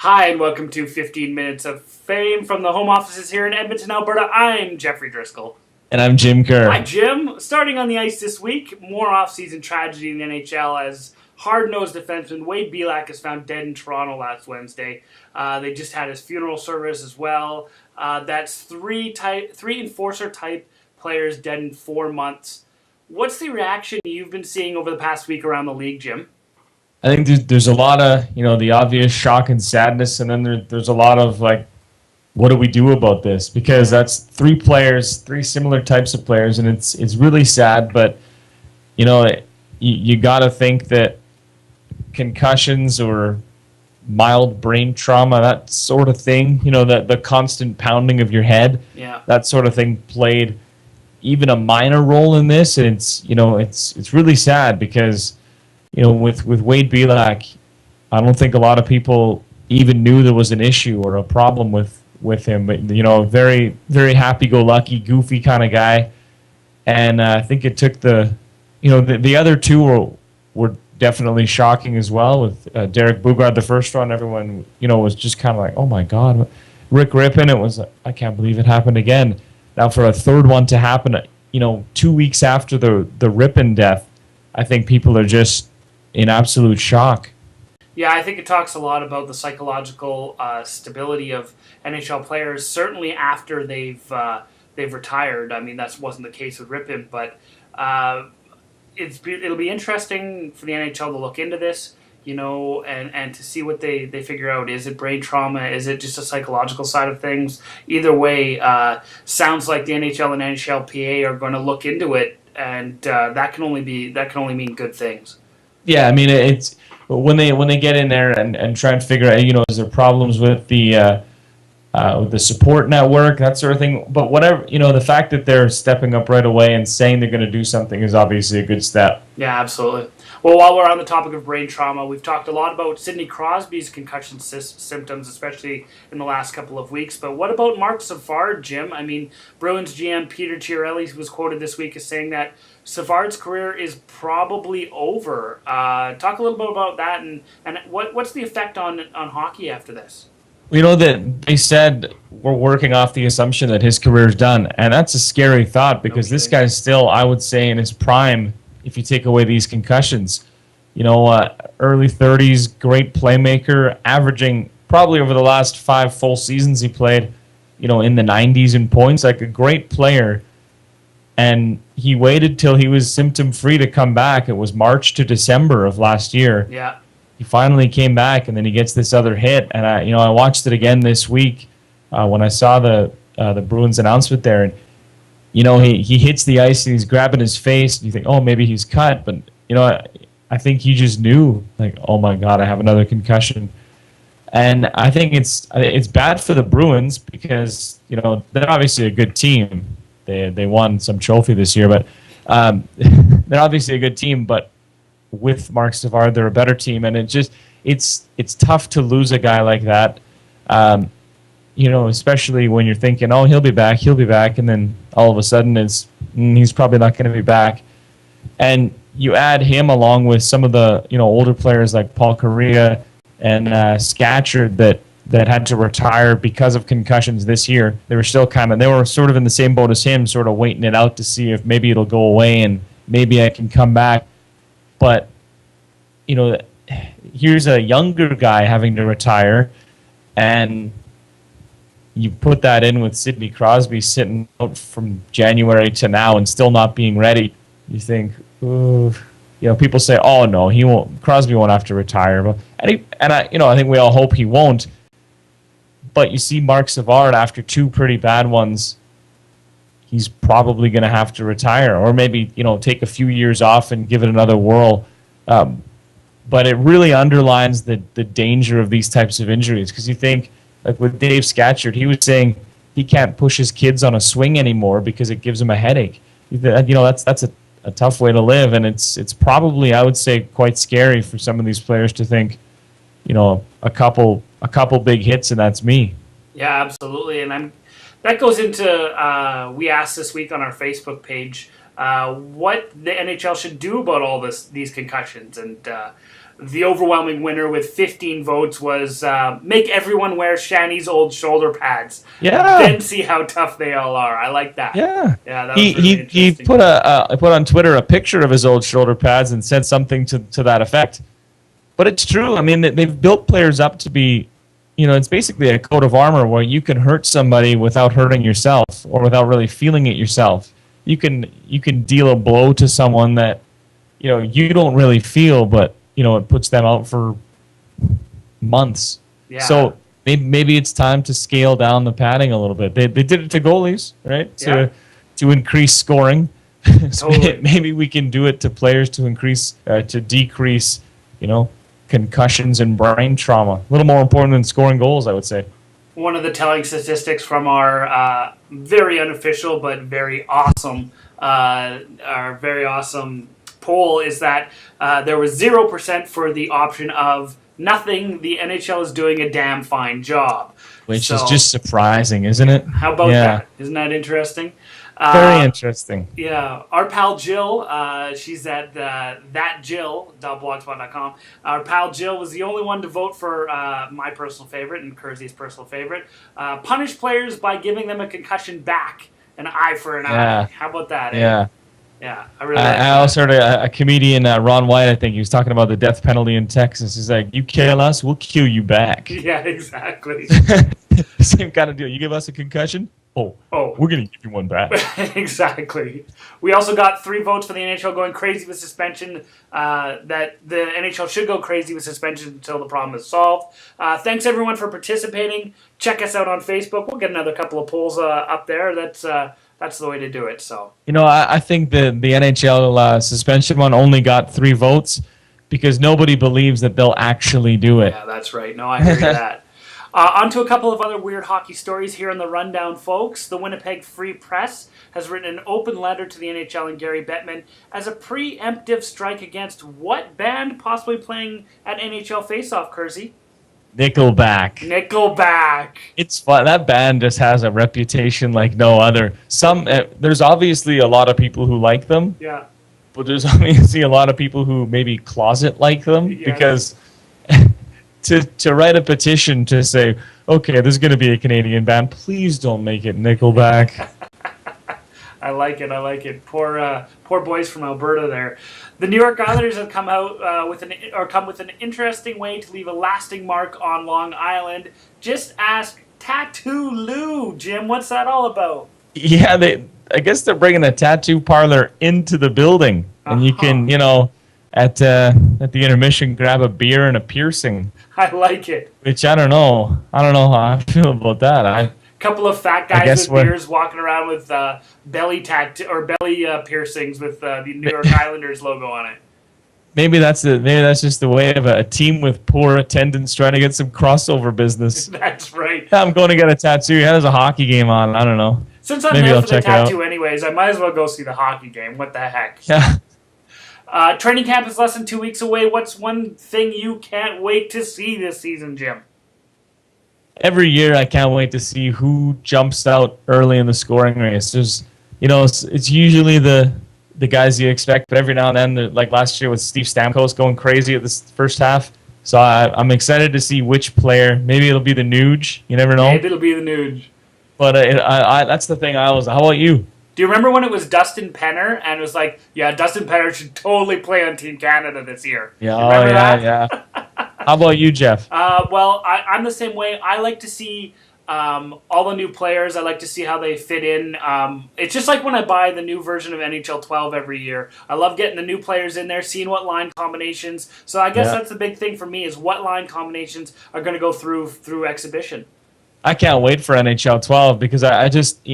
Hi, and welcome to 15 Minutes of Fame from the home offices here in Edmonton, Alberta. I'm Jeffrey Driscoll. And I'm Jim Kerr. Hi, Jim. Starting on the ice this week, more off-season tragedy in the NHL as hard-nosed defenseman Wade Belak is found dead in Toronto last Wednesday. They just had his funeral service as well. That's three enforcer-type players dead in 4 months. What's the reaction you've been seeing over the past week around the league, Jim? I think there's a lot of, the obvious shock and sadness, and then there's a lot of, what do we do about this? Because that's three players, three similar types of players, and it's really sad, but, you got to think that concussions or mild brain trauma, that sort of thing, the constant pounding of your head, that sort of thing played even a minor role in this, and it's really sad because with Wade Belak, I don't think a lot of people even knew there was an issue or a problem with him. But very, very happy-go-lucky, goofy kind of guy, and I think it took the other two were definitely shocking as well. With Derek Boogaard, the first one, everyone was just kind of like, oh my God, Rick Rippon. It was I can't believe it happened again. Now for a third one to happen, 2 weeks after the Rippon death, I think people are just in absolute shock. Yeah, I think it talks a lot about the psychological stability of NHL players, certainly after they've retired. I mean, that wasn't the case with Rippon, but it'll be interesting for the NHL to look into this, and to see what they figure out. Is it brain trauma? Is it just a psychological side of things? Either way, sounds like the NHL and NHLPA are going to look into it, and that can only mean good things. Yeah, I mean, it's when they get in there and try and figure out, is there problems with the support network, that sort of thing. But whatever, the fact that they're stepping up right away and saying they're going to do something is obviously a good step. Yeah, absolutely. Well, while we're on the topic of brain trauma, we've talked a lot about Sidney Crosby's concussion symptoms, especially in the last couple of weeks. But what about Marc Savard, Jim? I mean, Bruins GM Peter Chiarelli was quoted this week as saying that Savard's career is probably over. Talk a little bit about that, and what's the effect on hockey after this? That they said we're working off the assumption that his career's done, and that's a scary thought because this guy's still, I would say, in his prime. If you take away these concussions, early 30s, great playmaker, averaging probably over the last 5 full seasons he played, in the 90s in points, like a great player. And he waited till he was symptom-free to come back. It was March to December of last year. Yeah. He finally came back, and then he gets this other hit. And I watched it again this week when I saw the Bruins announcement there. And he hits the ice and he's grabbing his face. And you think, oh, maybe he's cut, but I think he just knew, like, oh my God, I have another concussion. And I think it's bad for the Bruins because they're obviously a good team. They won some trophy this year, but they're obviously a good team. But with Marc Savard, they're a better team, and it's tough to lose a guy like that. Especially when you're thinking, oh, he'll be back, and then all of a sudden he's probably not going to be back. And you add him along with some of the older players like Paul Kariya and Scatchard that had to retire because of concussions this year. They were sort of in the same boat as him, sort of waiting it out to see if maybe it'll go away and maybe I can come back. But, here's a younger guy having to retire, and you put that in with Sidney Crosby sitting out from January to now and still not being ready. You think, ooh, people say, oh no, he won't. Crosby won't have to retire, but I think we all hope he won't. But you see Marc Savard after 2 pretty bad ones, he's probably going to have to retire or maybe, take a few years off and give it another whirl. But it really underlines the danger of these types of injuries because you think, like with Dave Scatchard, he was saying he can't push his kids on a swing anymore because it gives him a headache. That's a tough way to live, and it's probably, I would say, quite scary for some of these players to think, a couple big hits and that's me. Yeah, absolutely, and that goes into we asked this week on our Facebook page what the NHL should do about all these concussions, and the overwhelming winner with 15 votes was make everyone wear Shanny's old shoulder pads. Yeah. Then see how tough they all are. I like that. Yeah. Yeah, that was really interesting. He put on Twitter a picture of his old shoulder pads and said something to that effect. But it's true. I mean, they've built players up to be, it's basically a coat of armor where you can hurt somebody without hurting yourself or without really feeling it yourself. You can deal a blow to someone that, you don't really feel, but, it puts them out for months. Yeah. So maybe it's time to scale down the padding a little bit. They did it to goalies, right? To increase scoring. So Totally. maybe we can do it to players to decrease, concussions and brain trauma. A little more important than scoring goals, I would say. One of the telling statistics from our very unofficial but very awesome poll is that there was 0% for the option of nothing. The NHL is doing a damn fine job. Which is just surprising, isn't it? How about that? Isn't that interesting? Very interesting. Yeah. Our pal Jill, she's at thatjill.blogspot.com. Our pal Jill was the only one to vote for my personal favorite and Kersey's personal favorite. Punish players by giving them a concussion back, an eye for an eye. How about that? Yeah. Yeah, I really like I also heard a comedian, Ron White, I think, he was talking about the death penalty in Texas. He's like, you kill us, we'll kill you back. Yeah, exactly. Same kind of deal. You give us a concussion? Oh, we're going to give you one back. Exactly. We also got 3 votes for the NHL going crazy with suspension, that the NHL should go crazy with suspension until the problem is solved. Thanks, everyone, for participating. Check us out on Facebook. We'll get another couple of polls up there. That's the way to do it. So I think the NHL suspension one only got 3 votes because nobody believes that they'll actually do it. Yeah, that's right. No, I hear that. On to a couple of other weird hockey stories here in the rundown, folks. The Winnipeg Free Press has written an open letter to the NHL and Gary Bettman as a preemptive strike against what band possibly playing at NHL Faceoff, Kersey? Nickelback. It's fun. That band just has a reputation like no other. There's obviously a lot of people who like them. Yeah. But there's obviously a lot of people who maybe closet like them because to write a petition to say, okay, there's going to be a Canadian band, please don't make it Nickelback. I like it. Poor boys from Alberta there. The New York Islanders have come out with an interesting way to leave a lasting mark on Long Island. Just ask Tattoo Lou, Jim. What's that all about? Yeah, I guess they're bringing a tattoo parlor into the building, and you can, at the intermission, grab a beer and a piercing. I like it. Which I don't know how I feel about that. Couple of fat guys with beers walking around with belly tattoo or belly piercings with the New York Islanders logo on it. Maybe that's just the way of a team with poor attendance trying to get some crossover business. That's right. I'm going to get a tattoo. Yeah, there's a hockey game on. I don't know. Since I'm there for the tattoo anyways, I might as well go see the hockey game. What the heck? Yeah. Training camp is less than 2 weeks away. What's one thing you can't wait to see this season, Jim? Every year, I can't wait to see who jumps out early in the scoring race. There's, it's usually the guys you expect, but every now and then, like last year with Steve Stamkos going crazy at the first half. So I'm excited to see which player. Maybe it'll be the Nuge. You never know. Maybe it'll be the Nuge. But that's the thing I always. How about you? Do you remember when it was Dustin Penner and it was like, yeah, Dustin Penner should totally play on Team Canada this year? Yeah, yeah. How about you, Jeff? Well, I'm the same way. I like to see all the new players. I like to see how they fit in. It's just like when I buy the new version of NHL 12 every year. I love getting the new players in there, seeing what line combinations. So I guess that's the big thing for me is what line combinations are going to go through exhibition. I can't wait for NHL 12 because I just,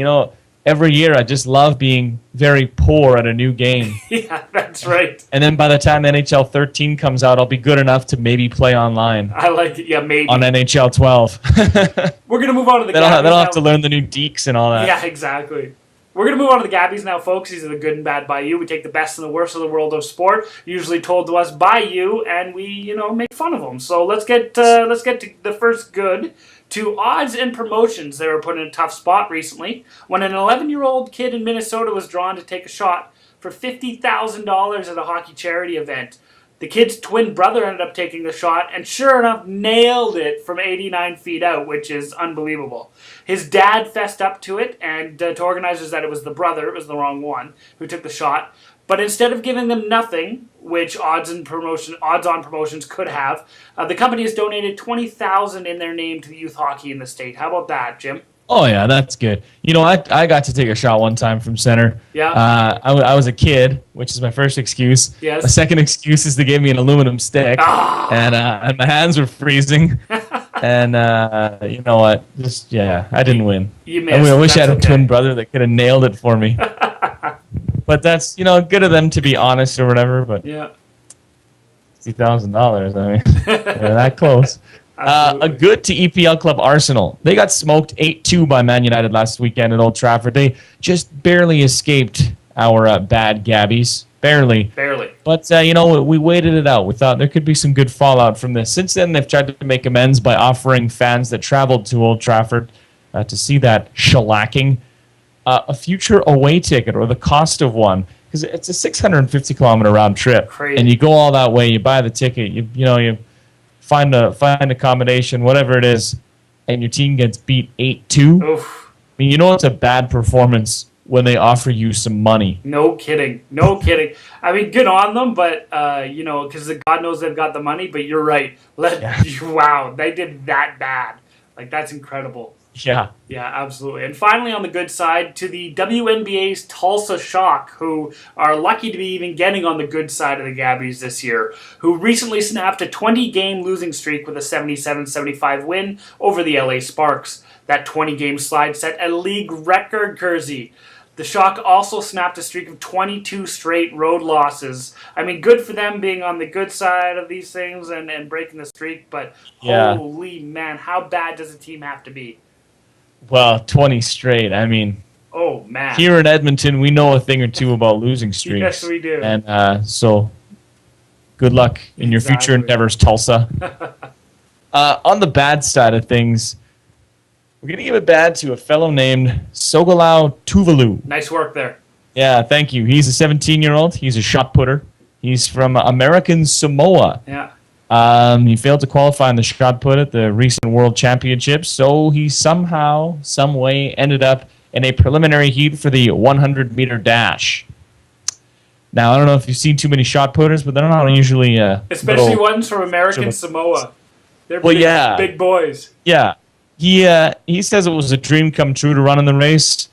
every year I just love being very poor at a new game. Yeah, that's right. And then by the time NHL 13 comes out, I'll be good enough to maybe play online. I like it. Yeah, maybe. On NHL 12. We're going to move on to the Then I'll have to learn the new deeks and all that. Yeah, exactly. We're going to move on to the GABBYs now, folks. These are the good and bad by you. We take the best and the worst of the world of sport, usually told to us by you, and we, make fun of them. So let's get to the first good. To odds and promotions, they were put in a tough spot recently when an 11-year-old kid in Minnesota was drawn to take a shot for $50,000 at a hockey charity event. The kid's twin brother ended up taking the shot and sure enough nailed it from 89 feet out, which is unbelievable. His dad fessed up to it and to organizers that it was the brother, it was the wrong one, who took the shot. But instead of giving them nothing, which odds-on promotions could have, the company has donated $20,000 in their name to the youth hockey in the state. How about that, Jim? Oh, yeah, that's good. You know, I got to take a shot one time from center. Yeah. I was a kid, which is my first excuse. Yes. My second excuse is they gave me an aluminum stick, and my hands were freezing. And you know what? Just, I didn't win. You missed. I wish I had a twin brother that could have nailed it for me. But that's, good of them to be honest or whatever. But yeah, $60,000. I mean, they're that close. A good to EPL club Arsenal. They got smoked 8-2 by Man United last weekend at Old Trafford. They just barely escaped our bad GABBYs. Barely. But, we waited it out. We thought there could be some good fallout from this. Since then, they've tried to make amends by offering fans that traveled to Old Trafford to see that shellacking a future away ticket or the cost of one. Because it's a 650-kilometer round trip. Crazy. And you go all that way, you buy the ticket, you find accommodation, whatever it is, and your team gets beat 8-2. Oof. I mean, it's a bad performance when they offer you some money. No kidding. I mean, good on them, but, because God knows they've got the money, but you're right. Wow, they did that bad. Like, that's incredible. Yeah. Yeah, absolutely. And finally, on the good side, to the WNBA's Tulsa Shock, who are lucky to be even getting on the good side of the GABBYs this year, who recently snapped a 20-game losing streak with a 77-75 win over the LA Sparks. That 20-game slide set a league record, Kersey. The Shock also snapped a streak of 22 straight road losses. I mean, good for them being on the good side of these things and breaking the streak, but holy man, how bad does a team have to be? Well, 20 straight. I mean, oh man! Here in Edmonton, we know a thing or two about losing streaks. Yes, we do. And so, good luck in your future endeavors, Tulsa. On the bad side of things, we're going to give it bad to a fellow named Sogelau Tuvalu. Nice work there. Yeah, thank you. He's a 17-year-old. He's a shot putter. He's from American Samoa. Yeah. He failed to qualify in the shot put at the recent World Championships, so he somehow, some way, ended up in a preliminary heat for the 100-meter dash. Now, I don't know if you've seen too many shot putters, but they're not usually... especially ones from American Samoa. They're big boys. Yeah. He says it was a dream come true to run in the race,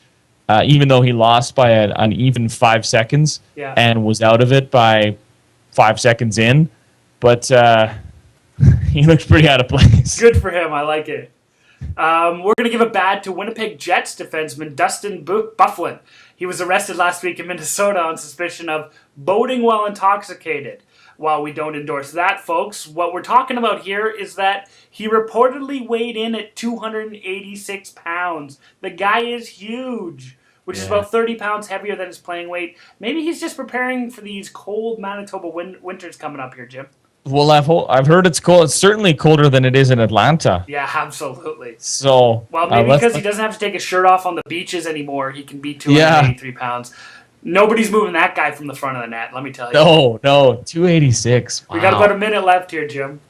even though he lost by an even 5 seconds and was out of it by 5 seconds in. But he looks pretty out of place. Good for him. I like it. We're going to give a bad to Winnipeg Jets defenseman Dustin Byfuglien. He was arrested last week in Minnesota on suspicion of boating while intoxicated. While we don't endorse that, folks, what we're talking about here is that he reportedly weighed in at 286 pounds. The guy is huge, which is about 30 pounds heavier than his playing weight. Maybe he's just preparing for these cold Manitoba winters coming up here, Jim. Well, I've heard it's cold. It's certainly colder than it is in Atlanta. Yeah, absolutely. So, well, maybe because he doesn't have to take his shirt off on the beaches anymore, he can be 283 pounds. Nobody's moving that guy from the front of the net, let me tell you. No, 286. Wow. We got about a minute left here, Jim.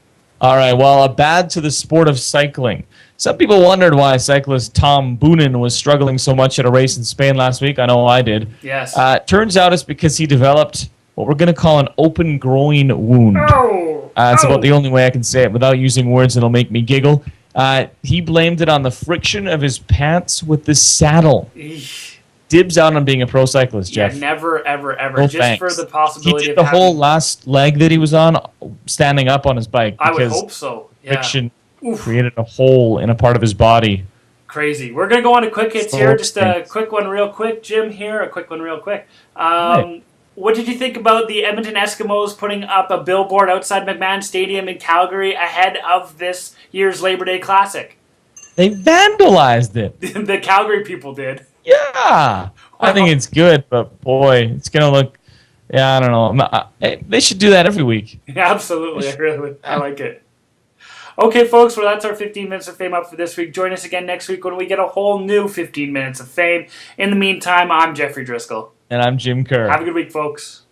All right, well, a bad to the sport of cycling. Some people wondered why cyclist Tom Boonen was struggling so much at a race in Spain last week. I know I did. Yes. Turns out it's because he developed what we're going to call an open groin wound. It's about the only way I can say it without using words that'll make me giggle. He blamed it on the friction of his pants with the saddle. Eesh. Dibs out on being a pro cyclist, Jeff. Yeah, never, ever, ever. No just thanks. for the possibility he did the whole last leg that he was on standing up on his bike. I would hope so. Yeah. Friction created a hole in a part of his body. Crazy. We're going to go on to quick hits here. Just a quick one real quick. Jim here, a quick one real quick. Right. What did you think about the Edmonton Eskimos putting up a billboard outside McMahon Stadium in Calgary ahead of this year's Labor Day Classic? They vandalized it. The Calgary people did. Yeah. I think it's good, but boy, it's going to look... Yeah, I don't know. They should do that every week. Yeah, absolutely. I like it. Okay, folks, well, that's our 15 Minutes of Fame up for this week. Join us again next week when we get a whole new 15 Minutes of Fame. In the meantime, I'm Jeffrey Driscoll. And I'm Jim Kerr. Have a good week, folks.